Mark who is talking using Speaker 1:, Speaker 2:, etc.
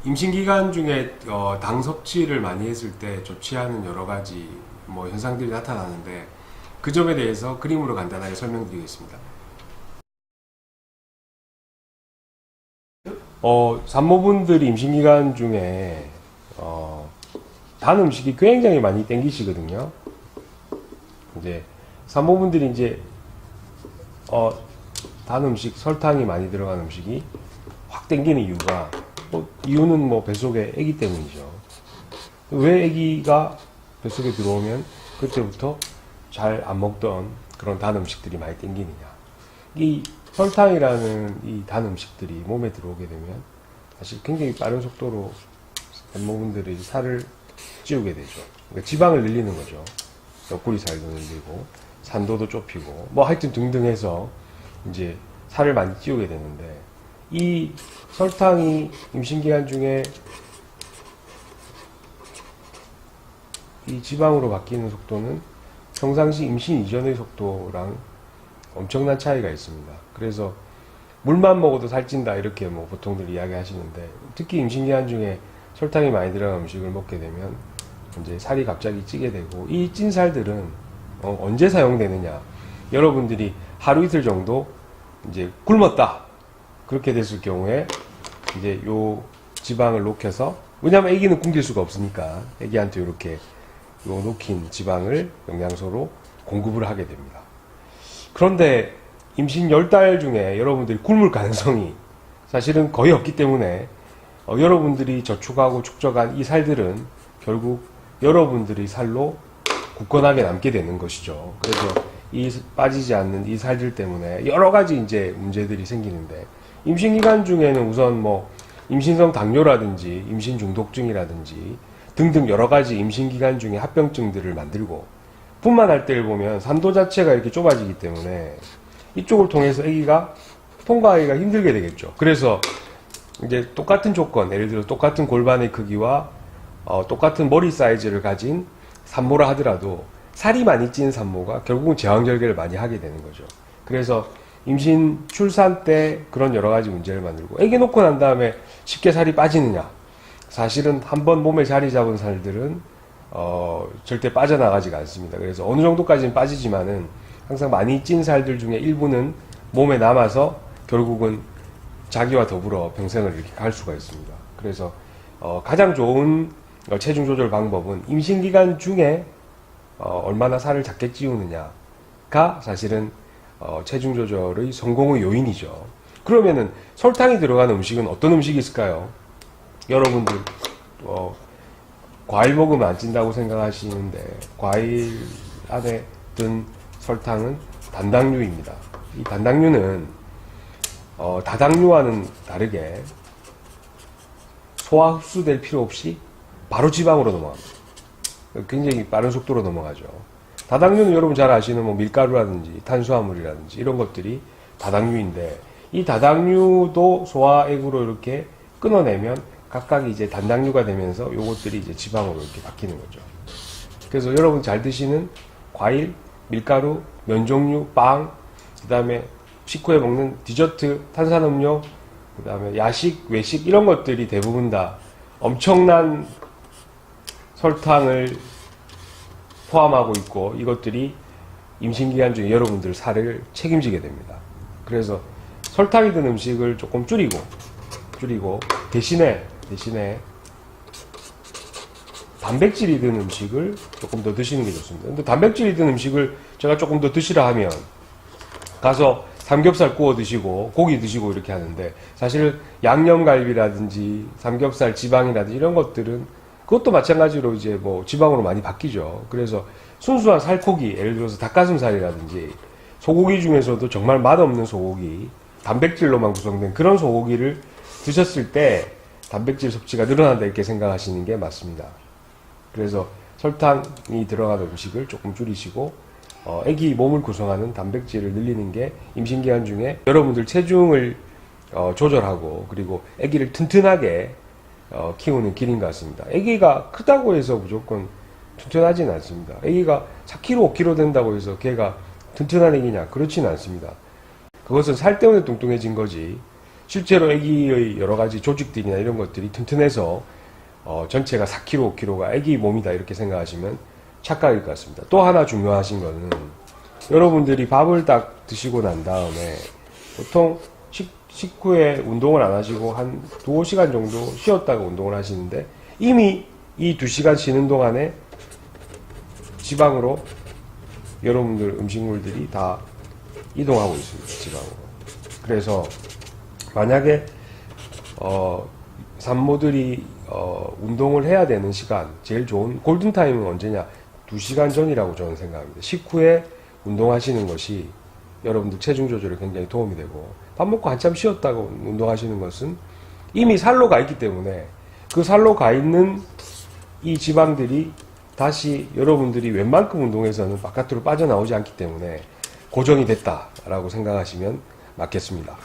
Speaker 1: 임신 기간 중에 당 섭취를 많이 했을 때 좋지 않은 여러 가지 현상들이 나타나는데 그 점에 대해서 그림으로 간단하게 설명드리겠습니다. 산모분들이 임신 기간 중에 단 음식이 굉장히 많이 땡기시거든요. 이제 산모분들이 이제 단 음식, 설탕이 많이 들어간 음식이 확 땡기는 이유가 이유는 뱃속에 아기 때문이죠. 왜 아기가 뱃속에 들어오면 그때부터 잘 안 먹던 그런 단 음식들이 많이 땡기느냐. 이 설탕이라는 이 단 음식들이 몸에 들어오게 되면 사실 굉장히 빠른 속도로 산모분들이 살을 찌우게 되죠. 그러니까 지방을 늘리는 거죠. 옆구리 살도 늘리고 산도도 좁히고 하여튼 등등 해서 이제 살을 많이 찌우게 되는데, 이 설탕이 임신기간 중에 이 지방으로 바뀌는 속도는 평상시 임신 이전의 속도랑 엄청난 차이가 있습니다. 그래서 물만 먹어도 살찐다 이렇게 보통들 이야기 하시는데, 특히 임신기간 중에 설탕이 많이 들어간 음식을 먹게 되면 이제 살이 갑자기 찌게 되고, 이 찐 살들은 언제 사용되느냐. 여러분들이 하루 이틀 정도 이제 굶었다. 그렇게 됐을 경우에 이제 요 지방을 녹여서, 왜냐하면 아기는 굶길 수가 없으니까 아기한테 이렇게 요 녹인 지방을 영양소로 공급을 하게 됩니다. 그런데 임신 10달 중에 여러분들이 굶을 가능성이 사실은 거의 없기 때문에 여러분들이 저축하고 축적한 이 살들은 결국 여러분들의 살로 굳건하게 남게 되는 것이죠. 그래서 이 빠지지 않는 이 살들 때문에 여러 가지 이제 문제들이 생기는데, 임신 기간 중에는 우선 임신성 당뇨라든지 임신 중독증이라든지 등등 여러 가지 임신 기간 중에 합병증들을 만들고, 분만할 때를 보면 산도 자체가 이렇게 좁아지기 때문에 이쪽을 통해서 아기가 통과하기가 힘들게 되겠죠. 그래서 이제 똑같은 조건, 예를 들어 똑같은 골반의 크기와 똑같은 머리 사이즈를 가진 산모라 하더라도 살이 많이 찐 산모가 결국은 제왕절개를 많이 하게 되는 거죠. 그래서 임신 출산 때 그런 여러 가지 문제를 만들고, 아기 놓고 난 다음에 쉽게 살이 빠지느냐. 사실은 한번 몸에 자리 잡은 살들은 절대 빠져나가지가 않습니다. 그래서 어느 정도까지는 빠지지만은 항상 많이 찐 살들 중에 일부는 몸에 남아서 결국은 자기와 더불어 평생을 이렇게 갈 수가 있습니다. 그래서 가장 좋은 체중 조절 방법은 임신 기간 중에 얼마나 살을 작게 찌우느냐가 사실은 체중 조절의 성공의 요인이죠. 그러면은 설탕이 들어간 음식은 어떤 음식이 있을까요? 여러분들 과일 먹으면 안 찐다고 생각하시는데, 과일 안에 든 설탕은 단당류입니다. 이 단당류는 다당류와는 다르게 소화 흡수될 필요 없이 바로 지방으로 넘어갑니다. 굉장히 빠른 속도로 넘어가죠. 다당류는 여러분 잘 아시는 밀가루라든지 탄수화물이라든지 이런 것들이 다당류인데, 이 다당류도 소화액으로 이렇게 끊어내면 각각 이제 단당류가 되면서 요것들이 이제 지방으로 이렇게 바뀌는 거죠. 그래서 여러분 잘 드시는 과일, 밀가루, 면 종류, 빵, 그 다음에 식후에 먹는 디저트, 탄산음료, 그 다음에 야식, 외식 이런 것들이 대부분 다 엄청난 설탕을 포함하고 있고, 이것들이 임신기간 중에 여러분들 살을 책임지게 됩니다. 그래서 설탕이 든 음식을 조금 줄이고 대신에 단백질이 든 음식을 조금 더 드시는 게 좋습니다. 근데 단백질이 든 음식을 제가 조금 더 드시라 하면 가서 삼겹살 구워 드시고 고기 드시고 이렇게 하는데, 사실 양념갈비라든지 삼겹살 지방이라든지 이런 것들은 그것도 마찬가지로 이제 지방으로 많이 바뀌죠. 그래서 순수한 살코기, 예를 들어서 닭가슴살이라든지 소고기 중에서도 정말 맛없는 소고기, 단백질로만 구성된 그런 소고기를 드셨을 때 단백질 섭취가 늘어난다 이렇게 생각하시는 게 맞습니다. 그래서 설탕이 들어가는 음식을 조금 줄이시고 아기 몸을 구성하는 단백질을 늘리는 게 임신기간 중에 여러분들 체중을 조절하고 그리고 아기를 튼튼하게 키우는 길인 것 같습니다. 아기가 크다고 해서 무조건 튼튼하지는 않습니다. 아기가 4kg, 5kg 된다고 해서 걔가 튼튼한 아기냐? 그렇지는 않습니다. 그것은 살 때문에 뚱뚱해진 거지, 실제로 아기의 여러 가지 조직들이나 이런 것들이 튼튼해서 전체가 4kg, 5kg가 아기 몸이다 이렇게 생각하시면 착각일 것 같습니다. 또 하나 중요하신 거는 여러분들이 밥을 딱 드시고 난 다음에 보통 식후에 운동을 안 하시고 한 2-5시간 정도 쉬었다가 운동을 하시는데 이미 이 2시간 쉬는 동안에 지방으로 여러분들 음식물들이 다 이동하고 있습니다. 지방으로. 그래서 만약에 산모들이 운동을 해야 되는 시간, 제일 좋은 골든타임은 언제냐? 2시간 전이라고 저는 생각합니다. 식후에 운동하시는 것이 여러분들 체중 조절에 굉장히 도움이 되고, 밥 먹고 한참 쉬었다가 운동하시는 것은 이미 살로 가 있기 때문에 그 살로 가 있는 이 지방들이 다시 여러분들이 웬만큼 운동해서는 바깥으로 빠져나오지 않기 때문에 고정이 됐다라고 생각하시면 맞겠습니다.